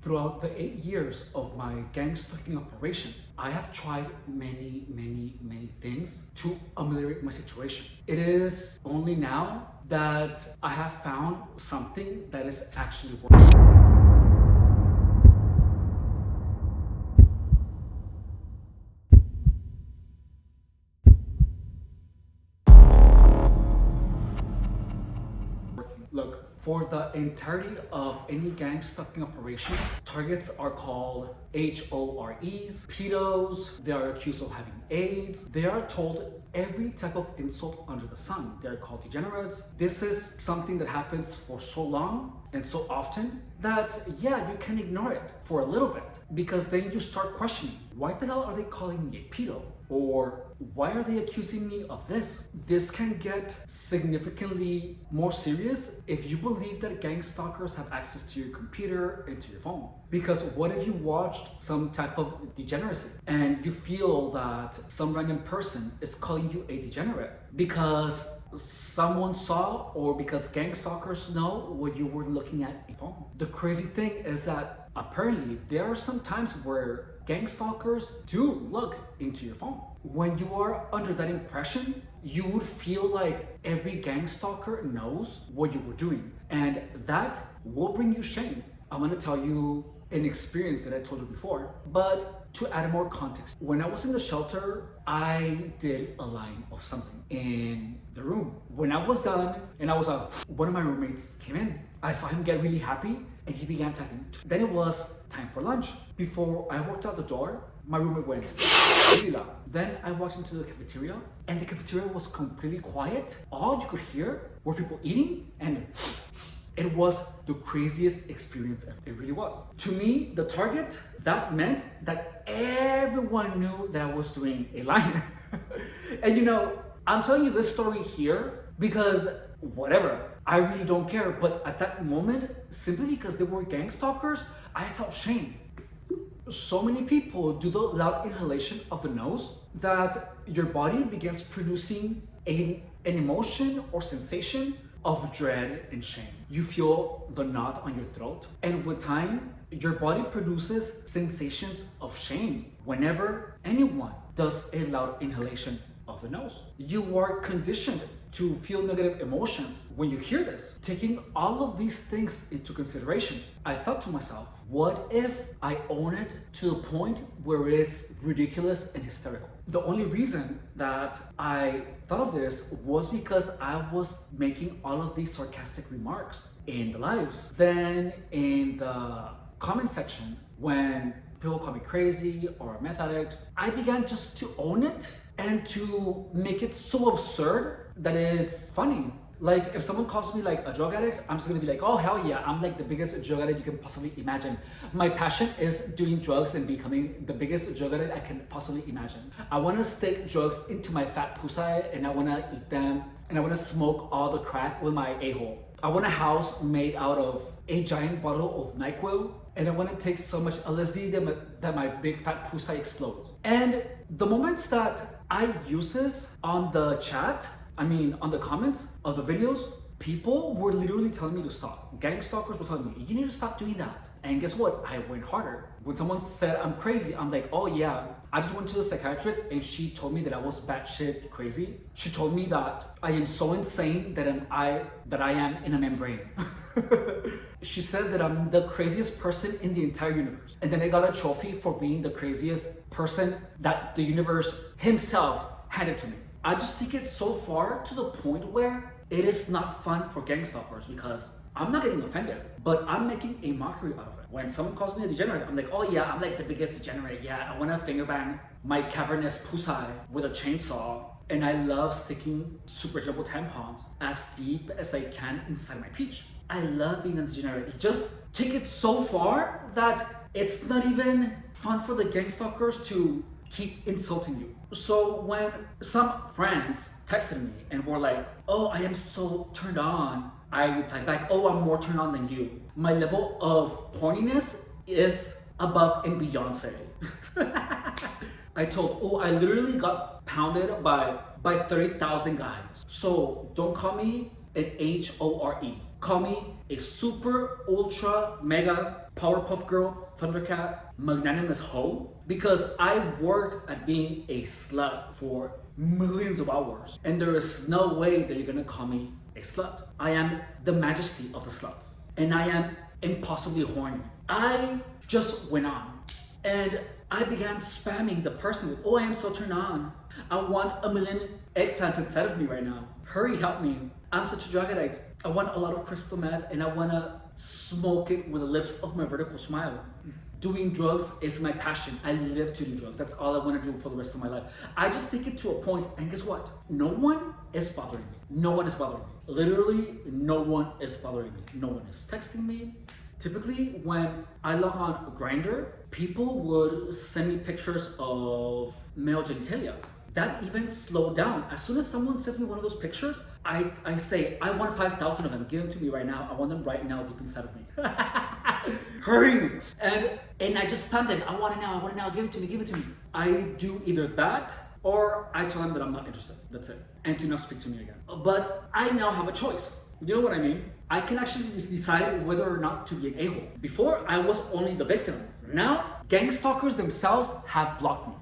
Throughout the 8 years of my gang stalking operation, I have tried many things to ameliorate my situation. It is only now that I have found something that is actually working. Look, for the entirety of any gang stalking operation, targets are called HOREs, pedos, they are accused of having AIDS, they are told every type of insult under the sun. They're called degenerates. This is something that happens for so long and so often that, yeah, you can ignore it for a little bit, because then you start questioning, why the hell are they calling me a pedo? Or why are they accusing me of this? This can get significantly more serious if you believe that gang stalkers have access to your computer and to your phone. Because what if you watched some type of degeneracy and you feel that some random person is calling you a degenerate because someone saw, or because gang stalkers know what you were looking at a phone? The crazy thing is that apparently there are some times where gang stalkers do look into your phone. When you are under that impression, you would feel like every gang stalker knows what you were doing, and that will bring you shame. I'm gonna tell you an experience that I told you before, but to add more context. When I was in the shelter, I did a line of something in the room. When I was done and I was out, one of my roommates came in. I saw him get really happy and he began typing. Then it was time for lunch. Before I walked out the door, my roommate went really loud. Then I walked into the cafeteria and the cafeteria was completely quiet. All you could hear were people eating, and it was the craziest experience ever. It really was. To me, the target, that meant that everyone knew that I was doing a line. And you know, I'm telling you this story here because whatever, I really don't care. But at that moment, simply because they were gang stalkers, I felt shame. So many people do the loud inhalation of the nose that your body begins producing an emotion or sensation of dread and shame. You feel the knot on your throat, and with time, your body produces sensations of shame whenever anyone does a loud inhalation of the nose. You are conditioned to feel negative emotions when you hear this. Taking all of these things into consideration, I thought to myself, what if I own it to the point where it's ridiculous and hysterical? The only reason that I thought of this was because I was making all of these sarcastic remarks in the lives. Then in the comment section, when people call me crazy or a meth addict, I began just to own it and to make it so absurd that it's funny. Like, if someone calls me like a drug addict, I'm just gonna be like, oh hell yeah, I'm like the biggest drug addict you can possibly imagine. My passion is doing drugs and becoming the biggest drug addict I can possibly imagine. I wanna stick drugs into my fat pussy and I wanna eat them, and I wanna smoke all the crack with my a-hole. I want a house made out of a giant bottle of NyQuil, and I want to take so much LSD that my big fat pussy explodes. And the moments that I use this on the chat, on the comments of the videos, people were literally telling me to stop. Gang stalkers were telling me, you need to stop doing that. And guess what? I went harder. When someone said I'm crazy, I'm like, oh yeah, I just went to the psychiatrist and she told me that I was batshit crazy. She told me that I am so insane that I am in a membrane. She said that I'm the craziest person in the entire universe. And then I got a trophy for being the craziest person that the universe himself handed to me. I just take it so far to the point where it is not fun for gang stalkers, because I'm not getting offended, but I'm making a mockery out of it. When someone calls me a degenerate, I'm like, oh yeah, I'm like the biggest degenerate. Yeah, I want to finger bang my cavernous pussy with a chainsaw. And I love sticking super jumbo tampons as deep as I can inside my peach. I love being a degenerate. Just take it so far that it's not even fun for the gang stalkers to keep insulting you. So when some friends texted me and were like, oh, I am so turned on, I replied back, oh, I'm more turned on than you. My level of horniness is above and Beyonce. I told, oh, I literally got pounded by 30,000 guys. So don't call me an HORE. call me a super ultra mega Powerpuff Girl, Thundercat, magnanimous hoe, because I worked at being a slut for millions of hours, and there is no way that you're gonna call me a slut. I am the majesty of the sluts, and I am impossibly horny. I just went on and I began spamming the person with, oh, I am so turned on. I want a million eggplants inside of me right now. Hurry, help me. I'm such a drug addict. I want a lot of crystal meth and I wanna smoke it with the lips of my vertical smile. Doing drugs is my passion. I live to do drugs. That's all I wanna do for the rest of my life. I just take it to a point, and guess what? No one is bothering me. No one is bothering me. Literally, no one is bothering me. No one is texting me. Typically, when I log on Grindr, people would send me pictures of male genitalia. That even slowed down. As soon as someone sends me one of those pictures, I say, I want 5,000 of them. Give them to me right now. I want them right now deep inside of me. Hurry! And I just spam them. I want it now. Give it to me. I do either that or I tell them that I'm not interested. That's it. And to not speak to me again. But I now have a choice. You know what I mean? I can actually just decide whether or not to be an a-hole. Before, I was only the victim. Now, gang stalkers themselves have blocked me.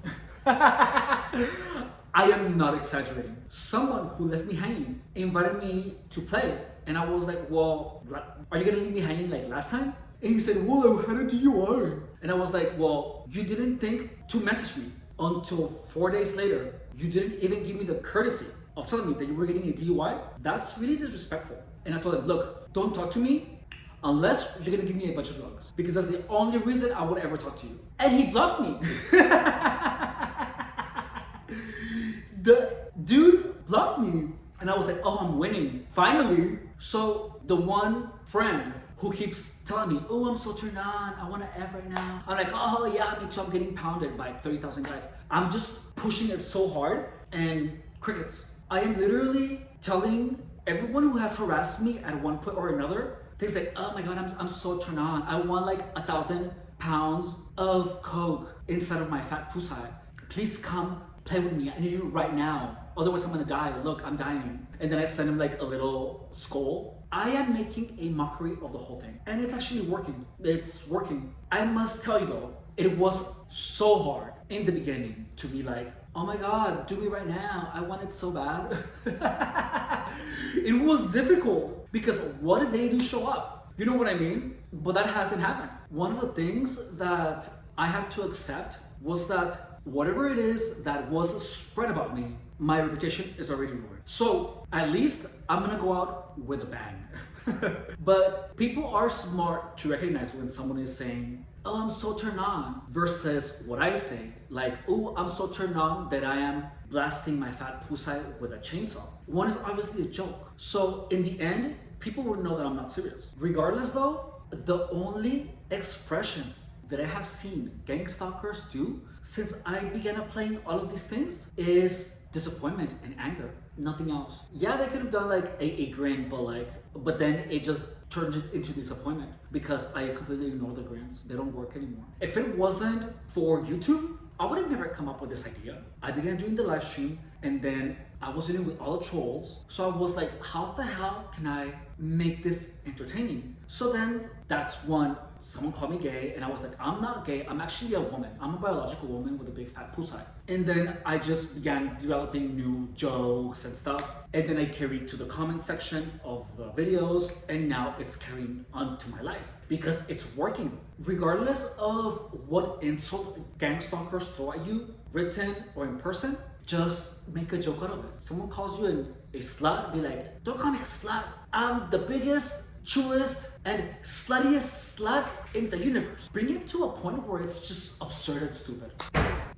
I am not exaggerating. Someone who left me hanging invited me to play. And I was like, well, are you gonna leave me hanging like last time? And he said, well, how did you are? And I was like, well, you didn't think to message me until 4 days later. You didn't even give me the courtesy of telling me that you were getting a DUI. That's really disrespectful. And I told him, look, don't talk to me unless you're gonna give me a bunch of drugs, because that's the only reason I would ever talk to you. And he blocked me. The dude blocked me. And I was like, oh, I'm winning. Finally. So the one friend who keeps telling me, oh, I'm so turned on, I want to F right now. I'm like, oh yeah, me too, I'm getting pounded by 30,000 guys. I'm just pushing it so hard and crickets. I am literally telling everyone who has harassed me at one point or another, things like, oh my God, I'm so turned on. I want like 1,000 pounds of coke inside of my fat pussy. Please come play with me. I need you right now. Otherwise I'm gonna die. Look, I'm dying. And then I send him like a little skull. I am making a mockery of the whole thing. And it's actually working. It's working. I must tell you though, it was so hard in the beginning to be like, oh my God, do me right now. I want it so bad. It was difficult because what if they do show up? You know what I mean? But that hasn't happened. One of the things that I had to accept was that whatever it is that was spread about me, my reputation is already ruined. So at least I'm gonna go out with a bang. But people are smart to recognize when someone is saying, oh, I'm so turned on, versus what I say, like, oh, I'm so turned on that I am blasting my fat pussy with a chainsaw. One is obviously a joke. So in the end, people will know that I'm not serious. Regardless though, the only expressions that I have seen gang stalkers do since I began playing all of these things is disappointment and anger, nothing else. Yeah, they could have done like a grin, but then it just turned into disappointment because I completely ignore the grins. They don't work anymore. If it wasn't for YouTube, I would have never come up with this idea. I began doing the live stream and then I was dealing with all the trolls. So I was like, how the hell can I make this entertaining? So then that's when someone called me gay and I was like, I'm not gay, I'm actually a woman. I'm a biological woman with a big fat pussy. And then I just began developing new jokes and stuff. And then I carried to the comment section of the videos and now it's carrying on to my life because it's working. Regardless of what insult gang stalkers throw at you, written or in person, just make a joke out of it. Someone calls you a slut, be like, don't call me a slut. I'm the biggest, truest, and sluttiest slut in the universe. Bring it to a point where it's just absurd and stupid.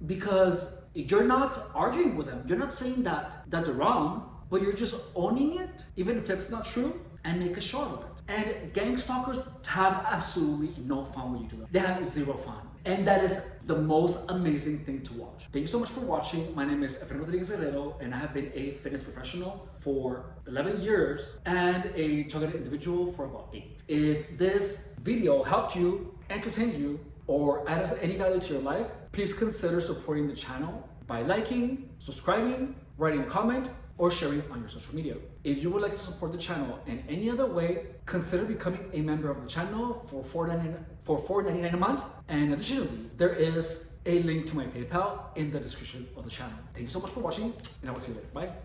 Because you're not arguing with them. You're not saying that they're wrong, but you're just owning it, even if it's not true, and make a show of it. And gang stalkers have absolutely no fun when you do it. They have zero fun. And that is the most amazing thing to watch. Thank you so much for watching. My name is Efrain Rodriguez Guerrero, and I have been a fitness professional for 11 years and a targeted individual for about 8. If this video helped you, entertained you, or added any value to your life, please consider supporting the channel by liking, subscribing, writing a comment, or sharing on your social media. If you would like to support the channel in any other way, consider becoming a member of the channel for $4.99 a month. And additionally, there is a link to my PayPal in the description of the channel. Thank you so much for watching, and I will see you later. Bye.